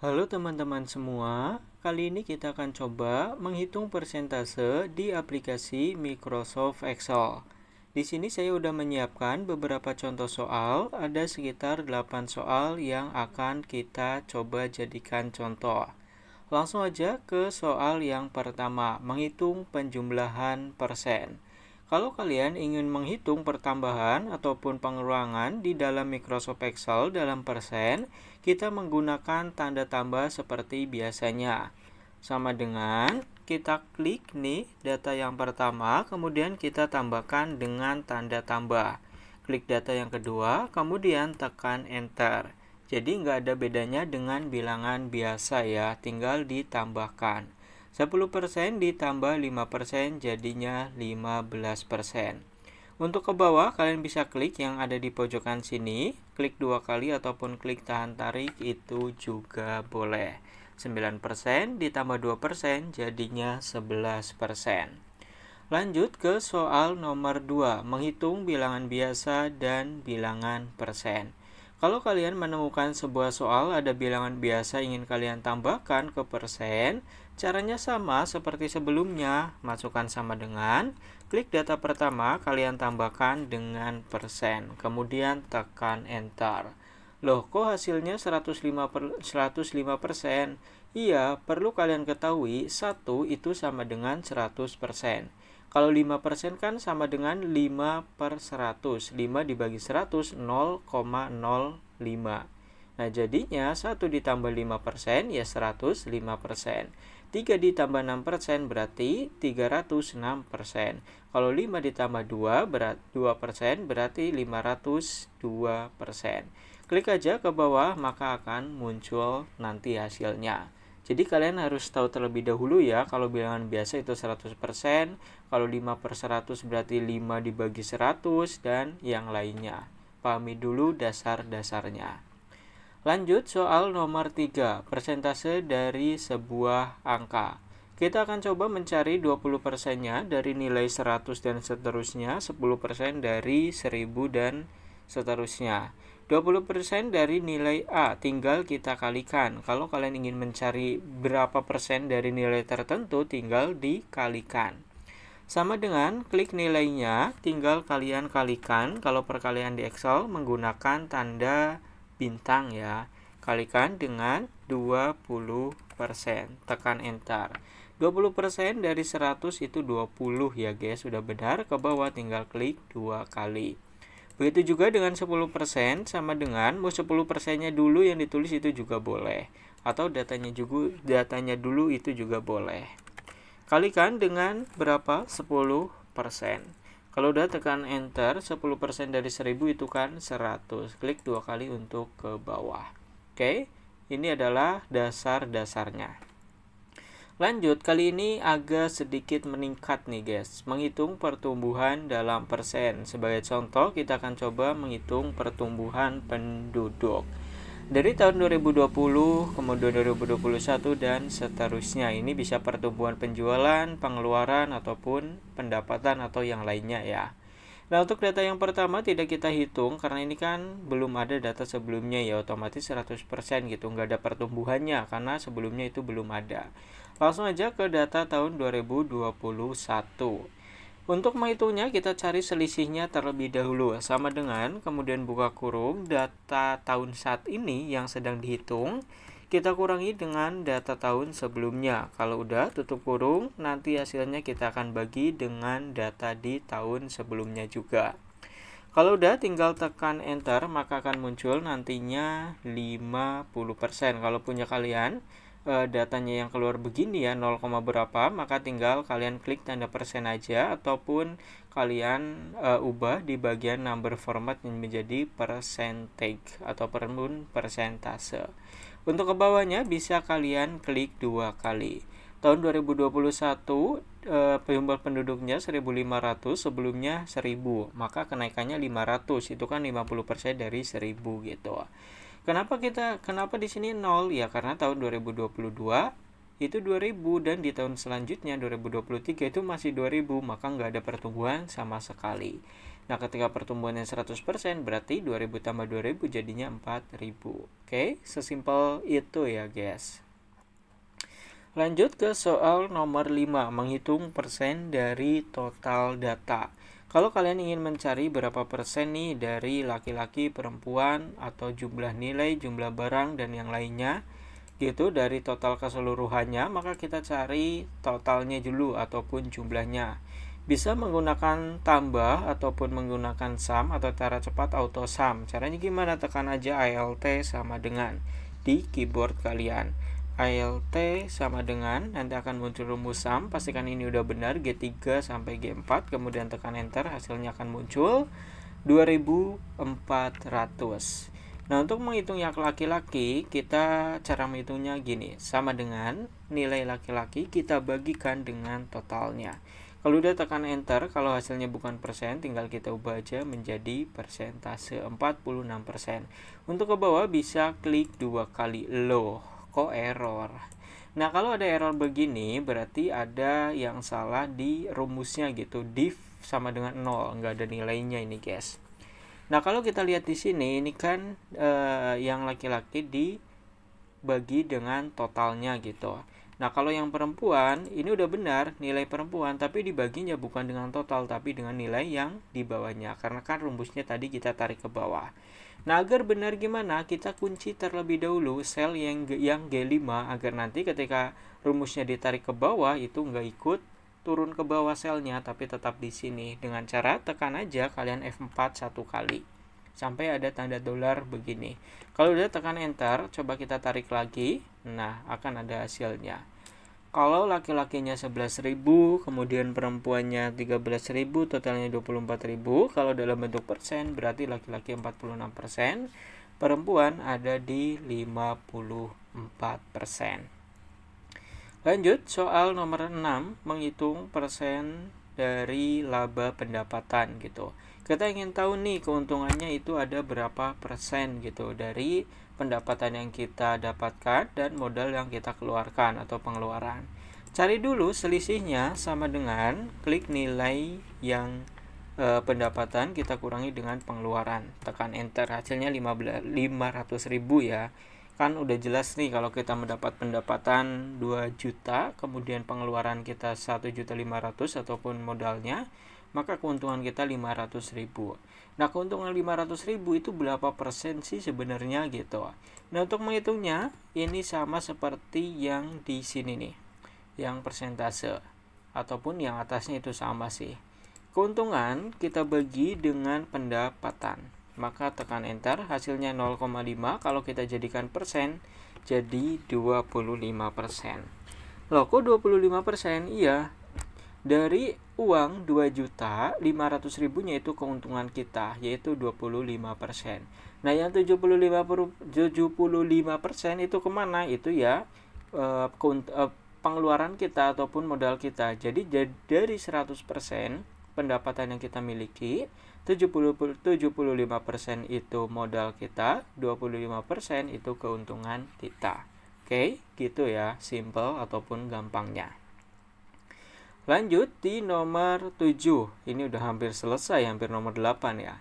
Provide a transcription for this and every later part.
Halo teman-teman semua, kali ini kita akan coba menghitung persentase di aplikasi Microsoft Excel. Di sini saya sudah menyiapkan beberapa contoh soal, ada sekitar 8 soal yang akan kita coba jadikan contoh. Langsung aja ke soal yang pertama, menghitung penjumlahan persen. Kalau kalian ingin menghitung pertambahan ataupun pengurangan di dalam Microsoft Excel dalam persen, kita menggunakan tanda tambah seperti biasanya. Sama dengan kita klik nih data yang pertama, kemudian kita tambahkan dengan tanda tambah. Klik data yang kedua, kemudian tekan enter. Jadi nggak ada bedanya dengan bilangan biasa ya, tinggal ditambahkan. 10% ditambah 5% jadinya 15%. Untuk ke bawah, kalian bisa klik yang ada di pojokan sini, klik 2 kali ataupun klik tahan tarik itu juga boleh. 9% ditambah 2% jadinya 11%. Lanjut ke soal nomor 2, menghitung bilangan biasa dan bilangan persen. Kalau kalian menemukan sebuah soal ada bilangan biasa ingin kalian tambahkan ke persen, caranya sama seperti sebelumnya. Masukkan sama dengan, klik data pertama, kalian tambahkan dengan persen, kemudian tekan enter. Loh, kok hasilnya 105%? Iya, perlu kalian ketahui, 1 itu sama dengan 100%. Kalau 5% kan sama dengan 5 per 100. 5 dibagi 100, 0,05. Nah, jadinya 1 ditambah 5% ya 105%. 3 ditambah 6% berarti 306%. Kalau 5 ditambah 2% berarti 502%. Klik aja ke bawah maka akan muncul nanti hasilnya. Jadi kalian harus tahu terlebih dahulu ya, kalau bilangan biasa itu 100%, kalau 5 per 100 berarti 5 dibagi 100, dan yang lainnya. Pahami dulu dasar-dasarnya. Lanjut soal nomor 3, persentase dari sebuah angka. Kita akan coba mencari 20%-nya dari nilai 100 dan seterusnya, 10% dari 1000 dan seterusnya. 20% dari nilai A, tinggal kita kalikan. Kalau kalian ingin mencari berapa persen dari nilai tertentu, tinggal dikalikan. Sama dengan klik nilainya, tinggal kalian kalikan. Kalau perkalian di Excel menggunakan tanda bintang ya. Kalikan dengan 20%. Tekan enter. 20% dari 100 itu 20 ya guys, sudah benar. Ke bawah tinggal klik 2 kali. Begitu juga dengan 10%, sama dengan mau 10%-nya dulu yang ditulis itu juga boleh. Atau datanya dulu itu juga boleh. Kalikan dengan berapa? 10%. Kalau udah tekan enter, 10% dari 1000 itu kan 100. Klik 2 kali untuk ke bawah. Oke, ini adalah dasar-dasarnya. Lanjut, kali ini agak sedikit meningkat nih guys, menghitung pertumbuhan dalam persen. Sebagai contoh, kita akan coba menghitung pertumbuhan penduduk. Dari tahun 2020, kemudian 2021, dan seterusnya. Ini bisa pertumbuhan penjualan, pengeluaran, ataupun pendapatan atau yang lainnya ya. Nah, untuk data yang pertama tidak kita hitung karena ini kan belum ada data sebelumnya ya, otomatis 100% gitu, nggak ada pertumbuhannya karena sebelumnya itu belum ada. Langsung aja ke data tahun 2021. Untuk menghitungnya kita cari selisihnya terlebih dahulu, sama dengan kemudian buka kurung data tahun saat ini yang sedang dihitung, kita kurangi dengan data tahun sebelumnya. Kalau udah tutup kurung, nanti hasilnya kita akan bagi dengan data di tahun sebelumnya juga. Kalau udah tinggal tekan enter, maka akan muncul nantinya 50%. Kalau punya kalian datanya yang keluar begini ya 0, berapa, maka tinggal kalian klik tanda persen aja ataupun kalian ubah di bagian number format menjadi percentage ataupun persentase. Untuk ke bawahnya bisa kalian klik 2 kali. Tahun 2021 jumlah penduduknya 1.500, sebelumnya 1.000, maka kenaikannya 500, itu kan 50% dari 1.000 gitu. Kenapa di sini 0? Ya karena tahun 2022 itu 2000 dan di tahun selanjutnya 2023 itu masih 2000, maka nggak ada pertumbuhan sama sekali. Nah, ketika pertumbuhannya 100%, berarti 2000 tambah 2000 jadinya 4000. Oke, sesimpel itu ya, guys. Lanjut ke soal nomor 5, menghitung persen dari total data. Kalau kalian ingin mencari berapa persen nih dari laki-laki, perempuan, atau jumlah nilai, jumlah barang, dan yang lainnya, gitu, dari total keseluruhannya, maka kita cari totalnya dulu ataupun jumlahnya. Bisa menggunakan tambah ataupun menggunakan sum atau cara cepat auto sum. Caranya gimana? Tekan aja ALT sama dengan di keyboard kalian. ALT sama dengan, nanti akan muncul rumus sum, pastikan ini udah benar, G3 sampai G4, kemudian tekan enter, hasilnya akan muncul 2400. Nah, untuk menghitung yang laki-laki, kita cara menghitungnya gini, sama dengan nilai laki-laki kita bagikan dengan totalnya. Kalau udah tekan enter, kalau hasilnya bukan persen, tinggal kita ubah aja menjadi persentase 46%. Untuk ke bawah bisa klik 2 kali. Loh, kok error? Nah, kalau ada error begini, berarti ada yang salah di rumusnya gitu. Div sama dengan 0, nggak ada nilainya ini, guys. Nah, kalau kita lihat di sini, ini kan yang laki-laki dibagi dengan totalnya gitu. Nah, kalau yang perempuan, ini udah benar nilai perempuan, tapi dibaginya bukan dengan total, tapi dengan nilai yang di bawahnya. Karena kan rumusnya tadi kita tarik ke bawah. Nah, agar benar gimana? Kita kunci terlebih dahulu sel yang G5, agar nanti ketika rumusnya ditarik ke bawah, itu nggak ikut turun ke bawah selnya, tapi tetap di sini. Dengan cara tekan aja kalian F4 satu kali sampai ada tanda dolar begini. Kalau udah tekan enter, coba kita tarik lagi. Nah, akan ada hasilnya. Kalau laki-lakinya 11.000, kemudian perempuannya 13.000, totalnya 24.000. Kalau dalam bentuk persen, berarti laki-laki 46%, perempuan ada di 54%. Lanjut, soal nomor 6, menghitung persen dari laba pendapatan gitu. Kita ingin tahu nih keuntungannya itu ada berapa persen gitu dari pendapatan yang kita dapatkan dan modal yang kita keluarkan atau pengeluaran. Cari dulu selisihnya sama dengan klik nilai yang pendapatan kita kurangi dengan pengeluaran. Tekan enter, hasilnya 500.000 ya. Kan udah jelas nih kalau kita mendapat pendapatan 2 juta, kemudian pengeluaran kita 1.500.000 ataupun modalnya, maka keuntungan kita 500.000. Nah, keuntungan 500.000 itu berapa persen sih sebenarnya gitu. Nah, untuk menghitungnya ini sama seperti yang di sini nih, yang persentase ataupun yang atasnya itu sama sih. Keuntungan kita bagi dengan pendapatan, maka tekan enter, hasilnya 0,5. Kalau kita jadikan persen jadi 25%. Loh, kok 25%? Iya, dari uang 2.500.000-nya itu keuntungan kita, yaitu 25%. Nah, yang 75% itu kemana? Itu ya pengeluaran kita ataupun modal kita. Jadi dari 100% pendapatan yang kita miliki, 75% itu modal kita, 25% itu keuntungan kita. Oke, gitu ya, simple ataupun gampangnya. Lanjut di nomor 7. Ini udah hampir selesai, hampir nomor 8 ya.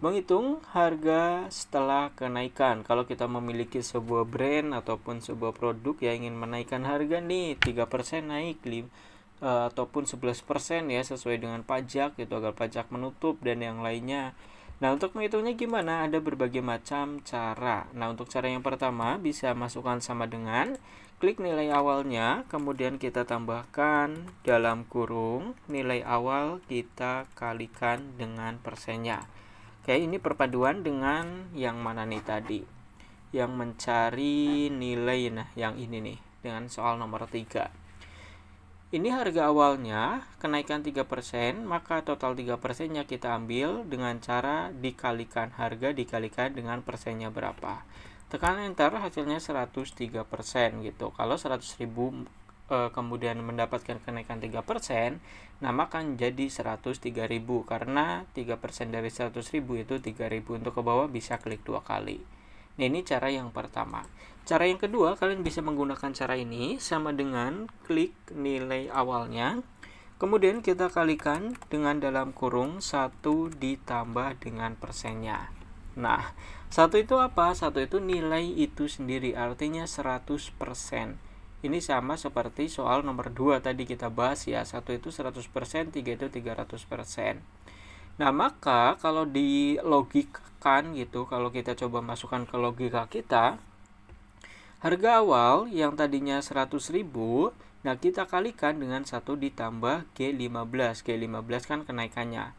Menghitung harga setelah kenaikan. Kalau kita memiliki sebuah brand ataupun sebuah produk yang ingin menaikkan harga nih, 3% naik, ataupun 11% ya, sesuai dengan pajak gitu, agar pajak menutup dan yang lainnya. Nah, untuk menghitungnya gimana? Ada berbagai macam cara. Nah, untuk cara yang pertama bisa masukkan sama dengan klik nilai awalnya, kemudian kita tambahkan dalam kurung nilai awal kita kalikan dengan persennya. Oke, ini perpaduan dengan yang mana nih tadi? Yang mencari nilai, nah yang ini nih, dengan soal nomor 3. Ini harga awalnya, kenaikan 3%, maka total 3%-nya kita ambil dengan cara dikalikan harga dikalikan dengan persennya berapa. Tekan enter, hasilnya 103% gitu. Kalau 100.000 kemudian mendapatkan kenaikan 3%, nah maka jadi 103.000 karena 3% dari 100.000 itu 3.000. Untuk ke bawah bisa klik 2 kali. Nah, ini cara yang pertama. Cara yang kedua, kalian bisa menggunakan cara ini sama dengan klik nilai awalnya, Kemudian kita kalikan dengan dalam kurung 1 ditambah dengan persennya. Nah, 1 itu apa? 1 itu nilai itu sendiri, artinya 100%. Ini sama seperti soal nomor 2 tadi kita bahas ya. 1 itu 100%, 3 itu 300%. Nah, maka kalau dilogikakan gitu, kalau kita coba masukkan ke logika kita, harga awal yang tadinya 100.000, nah kita kalikan dengan 1 ditambah G15. G15 kan kenaikannya.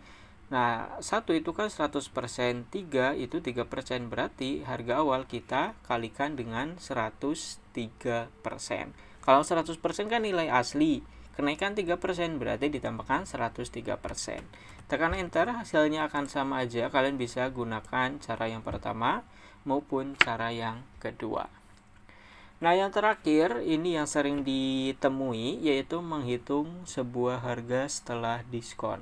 Nah, 1 itu kan 100%, 3 itu 3%, berarti harga awal kita kalikan dengan 103%. Kalau 100% kan nilai asli, kenaikan 3% berarti ditambahkan 103%. Tekan enter, hasilnya akan sama aja. Kalian bisa gunakan cara yang pertama maupun cara yang kedua. Nah, yang terakhir ini yang sering ditemui, yaitu menghitung sebuah harga setelah diskon.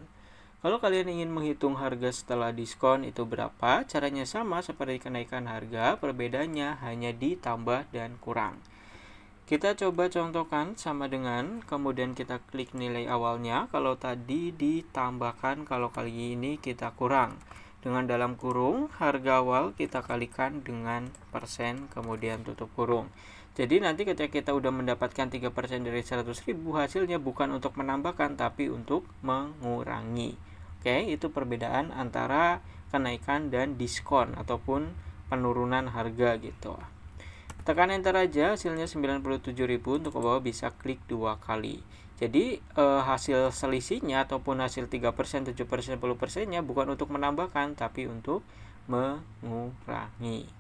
Kalau kalian ingin menghitung harga setelah diskon itu berapa, caranya sama seperti kenaikan harga, perbedaannya hanya ditambah dan kurang. Kita coba contohkan sama dengan, kemudian kita klik nilai awalnya. Kalau tadi ditambahkan, kalau kali ini kita kurang. Dengan dalam kurung, harga awal kita kalikan dengan persen, kemudian tutup kurung. Jadi nanti ketika kita udah mendapatkan 3% dari 100.000, hasilnya bukan untuk menambahkan, tapi untuk mengurangi. Oke, itu perbedaan antara kenaikan dan diskon ataupun penurunan harga gitu. Tekan enter aja, hasilnya 97.000. Untuk ke bawah bisa klik 2 kali. Jadi hasil selisihnya ataupun hasil 3%, 7%, 10%-nya bukan untuk menambahkan, tapi untuk mengurangi.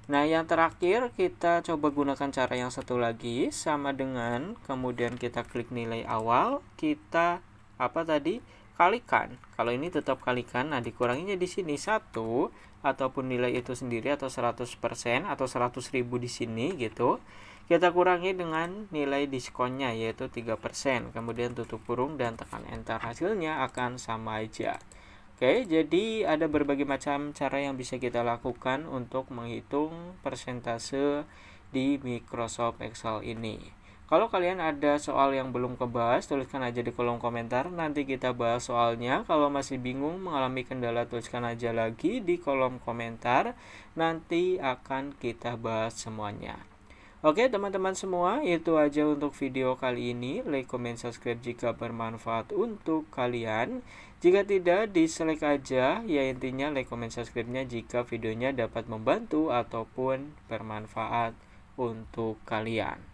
Nah, yang terakhir kita coba gunakan cara yang satu lagi, sama dengan kemudian kita klik nilai awal, kita kalikan. Kalau ini tetap kalikan, nah dikuranginya di sini 1 ataupun nilai itu sendiri atau 100% atau 100.000 di sini gitu. Kita kurangi dengan nilai diskonnya yaitu 3%. Kemudian tutup kurung dan tekan enter. Hasilnya akan sama aja. Oke, jadi ada berbagai macam cara yang bisa kita lakukan untuk menghitung persentase di Microsoft Excel ini. Kalau kalian ada soal yang belum kebahas, tuliskan aja di kolom komentar. Nanti kita bahas soalnya. Kalau masih bingung, mengalami kendala, tuliskan aja lagi di kolom komentar. Nanti akan kita bahas semuanya. Oke teman-teman semua, itu aja untuk video kali ini. Like, comment, subscribe jika bermanfaat untuk kalian. Jika tidak, dislike aja. Ya intinya like, comment, subscribe-nya jika videonya dapat membantu ataupun bermanfaat untuk kalian.